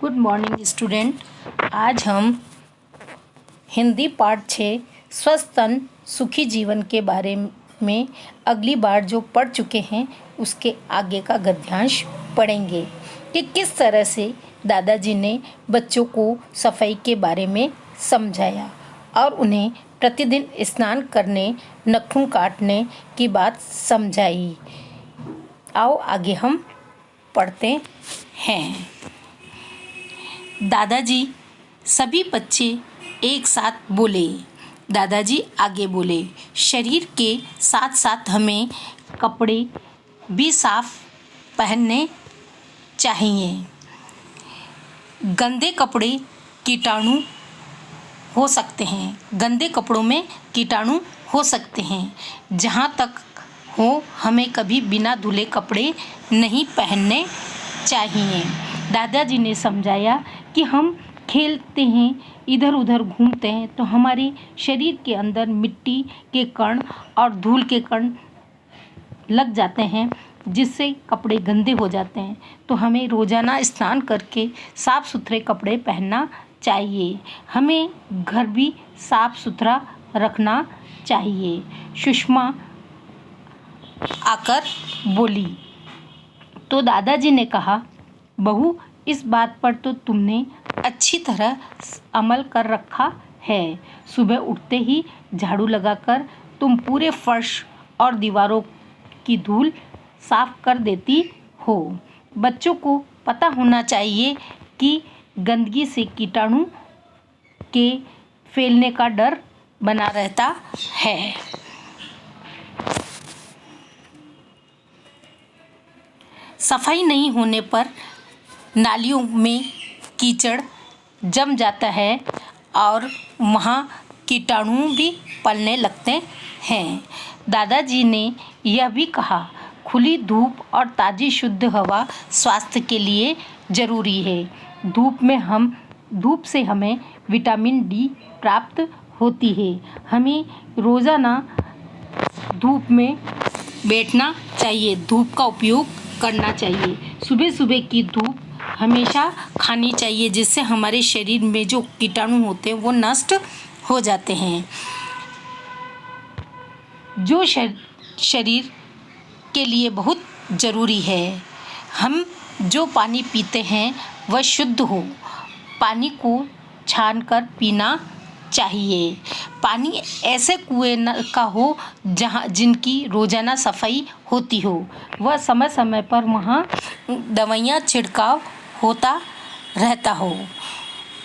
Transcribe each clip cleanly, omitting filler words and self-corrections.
Good morning student. आज हम हिंदी पाठ 6 स्वस्थ तन सुखी जीवन के बारे में अगली बार जो पढ़ चुके हैं उसके आगे का गद्यांश पढ़ेंगे कि किस तरह से दादाजी ने बच्चों को सफाई के बारे में समझाया और उन्हें प्रतिदिन स्नान करने, नाखून काटने की बात समझाई। आओ आगे हम पढ़ते हैं। दादाजी, सभी बच्चे एक साथ बोले। दादाजी आगे बोले, शरीर के साथ साथ हमें कपड़े भी साफ पहनने चाहिए। गंदे कपड़े कीटाणु हो सकते हैं, गंदे कपड़ों में कीटाणु हो सकते हैं। जहाँ तक हो हमें कभी बिना धुले कपड़े नहीं पहनने चाहिए। दादाजी ने समझाया कि हम खेलते हैं, इधर उधर घूमते हैं तो हमारे शरीर के अंदर मिट्टी के कण और धूल के कण लग जाते हैं, जिससे कपड़े गंदे हो जाते हैं। तो हमें रोज़ाना स्नान करके साफ़ सुथरे कपड़े पहनना चाहिए। हमें घर भी साफ़ सुथरा रखना चाहिए। सुषमा आकर बोली तो दादाजी ने कहा, बहू, इस बात पर तो तुमने अच्छी तरह अमल कर रखा है। सुबह उठते ही झाड़ू लगाकर तुम पूरे फर्श और दीवारों की धूल साफ कर देती हो। बच्चों को पता होना चाहिए कि गंदगी से कीटाणु के फैलने का डर बना रहता है। सफाई नहीं होने पर नालियों में कीचड़ जम जाता है और वहाँ कीटाणु भी पलने लगते हैं। दादाजी ने यह भी कहा, खुली धूप और ताज़ी शुद्ध हवा स्वास्थ्य के लिए ज़रूरी है। धूप से हमें विटामिन डी प्राप्त होती है। हमें रोज़ाना धूप में बैठना चाहिए, धूप का उपयोग करना चाहिए। सुबह सुबह की धूप हमेशा खानी चाहिए, जिससे हमारे शरीर में जो कीटाणु होते हैं वो नष्ट हो जाते हैं। जो शरीर के लिए बहुत ज़रूरी है। हम जो पानी पीते हैं वह शुद्ध हो। पानी को छानकर पीना चाहिए। पानी ऐसे कुएं का हो जिनकी रोज़ाना सफाई होती हो। वह समय समय पर वहाँ दवाइयाँ छिड़काव होता रहता हो।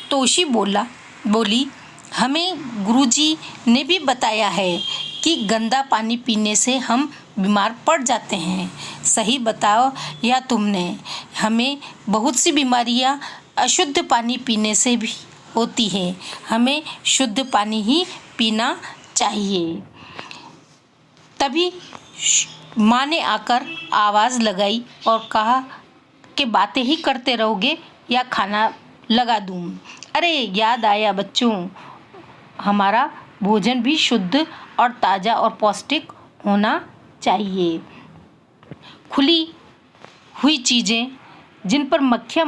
तोशी बोली, हमें गुरुजी ने भी बताया है कि गंदा पानी पीने से हम बीमार पड़ जाते हैं। सही बताओ या तुमने? हमें बहुत सी बीमारियां अशुद्ध पानी पीने से भी होती है। हमें शुद्ध पानी ही पीना चाहिए। तभी माँ ने आकर आवाज़ लगाई और कहा कि बातें ही करते रहोगे या खाना लगा दूँ? अरे याद आया बच्चों, हमारा भोजन भी शुद्ध और ताज़ा और पौष्टिक होना चाहिए। खुली हुई चीज़ें जिन पर मक्खियाँ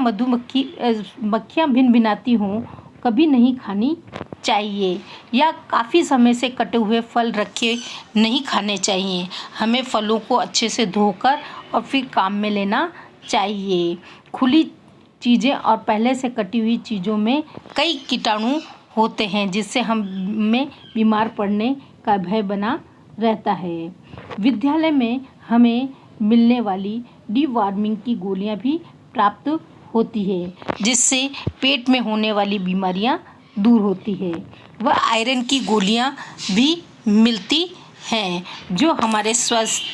भिनभिनाती हों कभी नहीं खानी चाहिए, या काफ़ी समय से कटे हुए फल रखे नहीं खाने चाहिए। हमें फलों को अच्छे से धोकर और फिर काम में लेना चाहिए। खुली चीज़ें और पहले से कटी हुई चीज़ों में कई कीटाणु होते हैं, जिससे हमें बीमार पड़ने का भय बना रहता है। विद्यालय में हमें मिलने वाली डीवॉर्मिंग की गोलियां भी प्राप्त होती है, जिससे पेट में होने वाली बीमारियां दूर होती है। वह आयरन की गोलियां भी मिलती हैं, जो हमारे स्वास्थ्य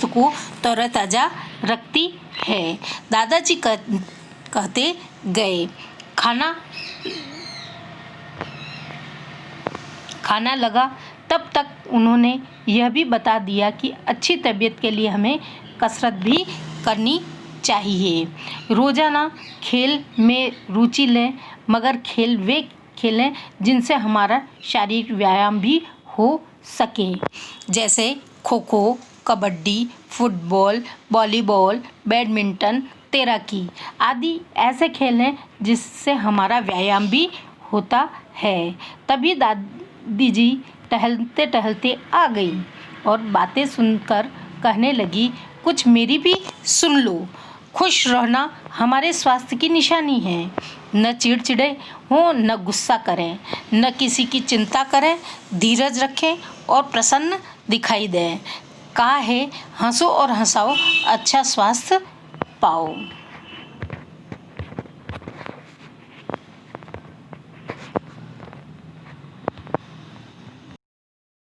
को तरोताज़ा रखती है। दादाजी कहते गए, खाना लगा तब तक उन्होंने यह भी बता दिया कि अच्छी तबीयत के लिए हमें कसरत भी करनी चाहिए। रोज़ाना खेल में रुचि लें, मगर खेल वे खेलें जिनसे हमारा शारीरिक व्यायाम भी हो सके, जैसे kho kho, kabaddi, football, volleyball, badminton तैराकी आदि ऐसे खेल हैं जिससे हमारा व्यायाम भी होता है। तभी दादी जी टहलते टहलते आ गई और बातें सुनकर कहने लगी, कुछ मेरी भी सुन लो। खुश रहना हमारे स्वास्थ्य की निशानी है। न चिड़चिड़े हों, न गुस्सा करें, न किसी की चिंता करें, धीरज रखें और प्रसन्न दिखाई दें। कहा है, हंसो और हंसाओ, अच्छा स्वास्थ्य पाओ।